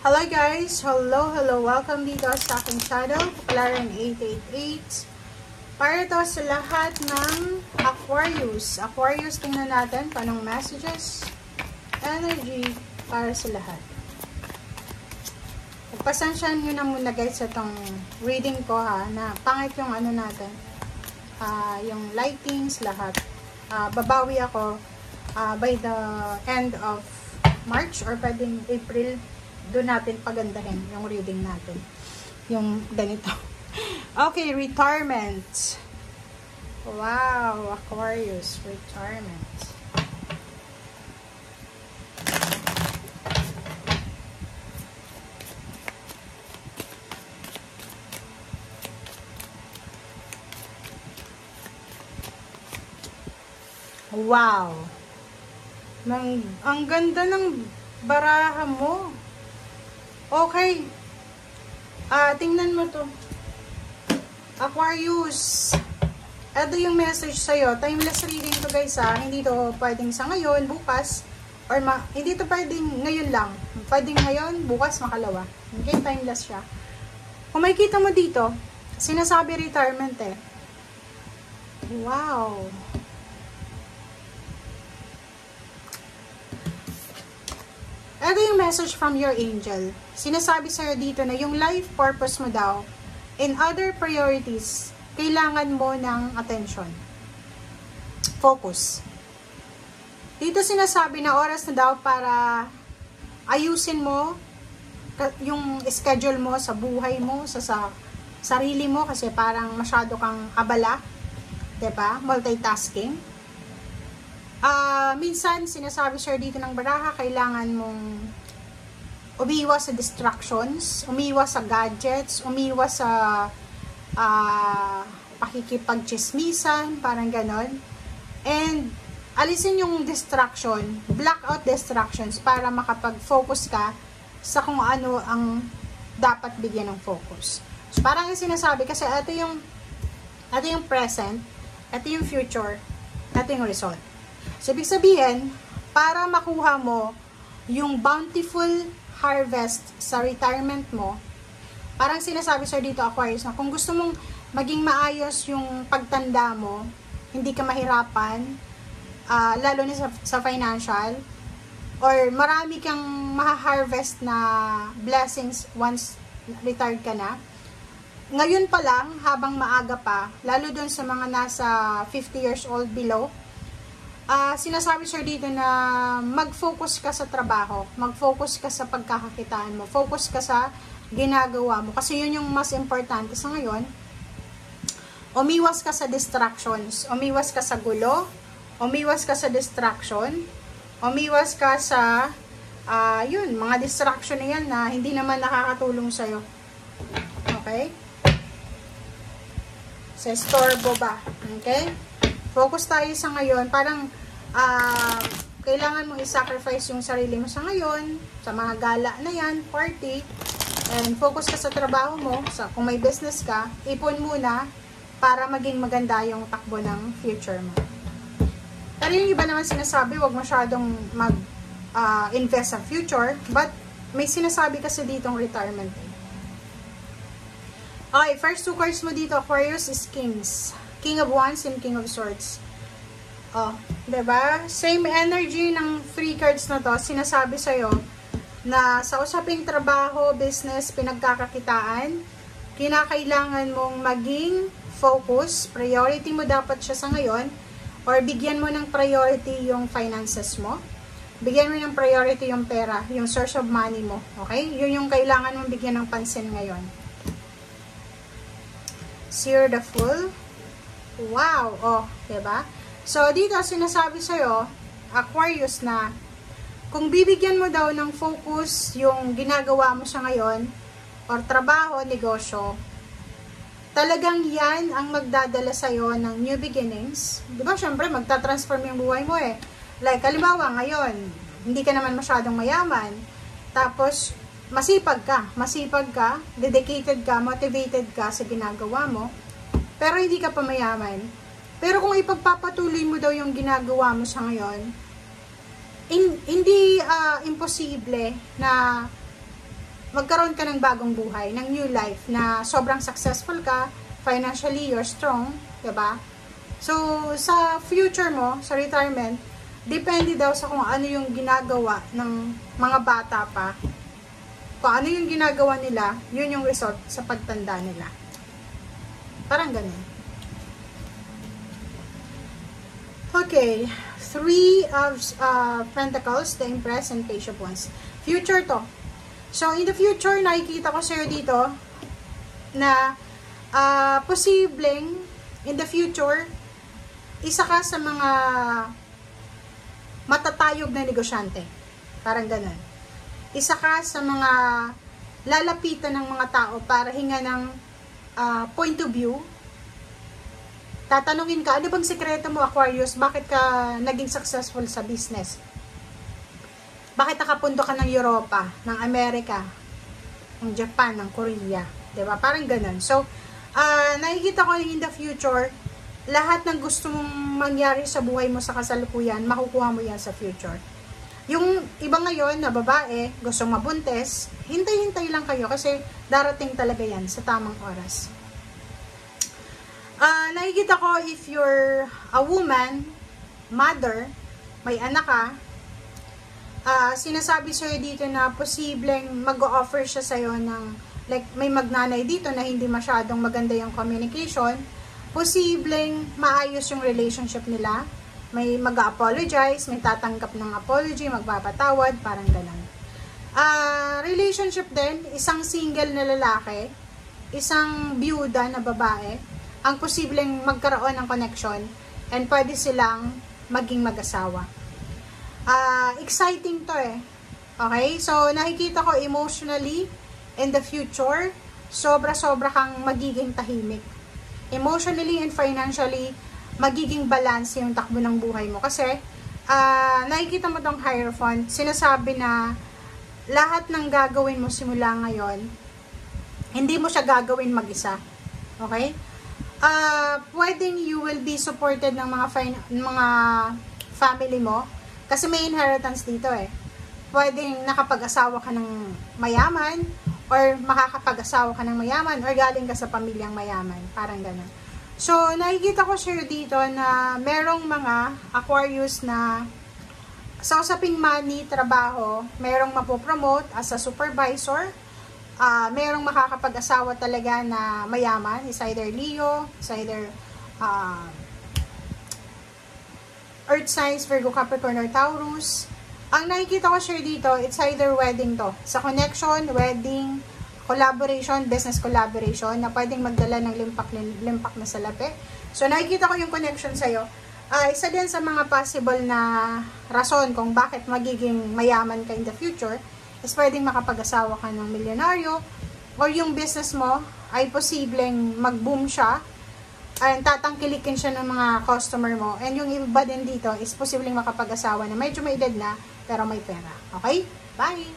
Hello guys! Hello! Welcome dito sa aking channel, Clarence 888. Para to sa lahat ng Aquarius. Aquarius, tingnan natin panong messages, energy para sa lahat. Pagpasensyahan nyo na muna guys sa itong reading ko ha, na pangit yung ano natin, yung lightings, lahat. Babawi ako by the end of March or pwedeng April. Doon natin pagandahin yung reading natin. Yung ganito. Okay, retirement. Wow, Aquarius, retirement. Wow. Ang ganda ng baraha mo. Okay. Tingnan mo to. Aquarius. Ito yung message sa'yo. Timeless reading to guys ha. Hindi to pwedeng sa ngayon, bukas, or hindi to pwedeng ngayon lang. Pwedeng ngayon, bukas, makalawa. Okay, timeless siya. Kung makikita mo dito, sinasabi retirement eh. Wow. Ito yung message from your angel. Sinasabi sa'yo dito na yung life purpose mo daw and other priorities, kailangan mo ng attention. Focus. Dito sinasabi na oras na daw para ayusin mo yung schedule mo sa buhay mo, sa sarili mo, kasi parang masyado kang abala. Diba? Multitasking. Minsan, sinasabi sir dito ng baraha, kailangan mong umiwas sa distractions, umiwas sa gadgets, umiwas sa pakikipagchismisan, parang ganon. And, alisin yung distraction, blackout distractions, para makapag-focus ka sa kung ano ang dapat bigyan ng focus. So, parang yung sinasabi, kasi ito yung present, ito yung future, ito yung result. So, ibig sabihin, para makuha mo yung bountiful harvest sa retirement mo, parang sinasabi sir dito, Aquarius, na kung gusto mong maging maayos yung pagtanda mo, hindi ka mahirapan, lalo na sa financial, or marami kang maha-harvest na blessings once retired ka na, ngayon pa lang, habang maaga pa, lalo dun sa mga nasa 50 years old below, sinasabi sir dito na mag-focus ka sa trabaho, mag-focus ka sa pagkakakitaan mo, focus ka sa ginagawa mo, kasi yun yung mas importante sa ngayon. Umiwas ka sa distractions, umiwas ka sa gulo, umiwas ka sa distraction, umiwas ka sa yun, mga distraction na yan na hindi naman nakakatulong sa'yo. Okay? Sa storbo ba? Okay? Focus tayo sa ngayon. Parang kailangan mong i-sacrifice yung sarili mo sa ngayon, sa mga gala na yan, party, and focus ka sa trabaho mo. Kung may business ka, ipon muna para maging maganda yung takbo ng future mo. Pero yung iba naman sinasabi, wag masyadong mag-invest sa future, but may sinasabi kasi ditong retirement. Okay, first two cards mo dito, Aquarius, is Kings. King of Wands and King of Swords. Oh, diba? Same energy ng 3 cards na to. Sinasabi sa'yo na sa usaping trabaho, business, pinagkakakitaan, kinakailangan mong maging focus. Priority mo dapat siya sa ngayon. Or bigyan mo ng priority yung finances mo. Bigyan mo ng priority yung pera, yung source of money mo. Okay? Yun yung kailangan mong bigyan ng pansin ngayon. Seer the Fool. Wow! Oh, diba? So, dito sinasabi sa'yo, Aquarius, na kung bibigyan mo daw ng focus yung ginagawa mo sa ngayon, or trabaho, negosyo, talagang yan ang magdadala sa'yo ng new beginnings. Diba? Siyempre, magta-transform yung buhay mo eh. Like, halimbawa, ngayon, hindi ka naman masyadong mayaman. Tapos, masipag ka, dedicated ka, motivated ka sa ginagawa mo. Pero hindi ka pa mayaman. Pero kung ipagpapatuloy mo daw yung ginagawa mo sa ngayon, hindi imposible na magkaroon ka ng bagong buhay, ng new life, na sobrang successful ka, financially, you're strong, diba? So, sa future mo, sa retirement, depende daw sa kung ano yung ginagawa ng mga bata pa. Kung ano yung ginagawa nila, yun yung result sa pagtanda nila. Parang ganun. Okay, 3 of Pentacles, the Empress and Page of Wands. Future to. So, in the future, nakikita ko sa'yo dito na posibleng in the future, isa ka sa mga matatayog na negosyante. Parang ganun. Isa ka sa mga lalapitan ng mga tao para hinga ng point of view. Tatanungin ka, ano bang sekreto mo, Aquarius? Bakit ka naging successful sa business? Bakit nakapunto ka ng Europa, ng Amerika, ng Japan, ng Korea? Diba? Parang ganun. So, nakikita ko in the future, lahat ng gusto mong mangyari sa buhay mo sa kasalukuyan, makukuha mo yan sa future. Yung iba ngayon na babae, gustong mabuntis, hintay-hintay lang kayo kasi darating talaga yan sa tamang oras. Nakikita ko if you're a woman, mother, may anak ka, sinasabi sa'yo dito na posibleng mag-o-offer siya sa'yo ng, like, may magnanay dito na hindi masyadong maganda yung communication, posibleng maayos yung relationship nila, may mag-apologize, may tatanggap ng apology, magpapatawad, parang ganun. Relationship din, isang single na lalaki, isang byuda na babae, ang posibleng magkaroon ng connection, and pwede silang maging mag-asawa. Exciting to eh. Okay? So, nakikita ko emotionally, in the future, sobra-sobra kang magiging tahimik. Emotionally and financially, magiging balance yung takbo ng buhay mo. Kasi, nakikita mo tong Hierophant, sinasabi na lahat ng gagawin mo simula ngayon, hindi mo siya gagawin mag-isa. Okay? Pwedeng you will be supported ng mga family mo, kasi may inheritance dito eh. Pwedeng nakapag-asawa ka ng mayaman, or makakapag-asawa ka ng mayaman, or galing ka sa pamilyang mayaman. Parang ganun. So, nakikita ko sure dito na merong mga Aquarius na sa usaping money, trabaho, merong mapopromote as a supervisor, merong makakapag-asawa talaga na mayaman, is either Leo, is either Earth signs, Virgo, Capricorn, or Taurus. Ang nakikita ko sure dito, it's either wedding to. Sa connection, wedding, collaboration, business collaboration, na pwedeng magdala ng limpak na salapi. So, nakikita ko yung connection sa'yo. Isa din sa mga possible na rason kung bakit magiging mayaman ka in the future, is pwedeng makapag-asawa ka ng milyonaryo, or yung business mo ay posibleng mag-boom siya, and tatangkilikin siya ng mga customer mo. And yung iba din dito is posibleng makapag-asawa na medyo may edad na, pero may pera. Okay? Bye!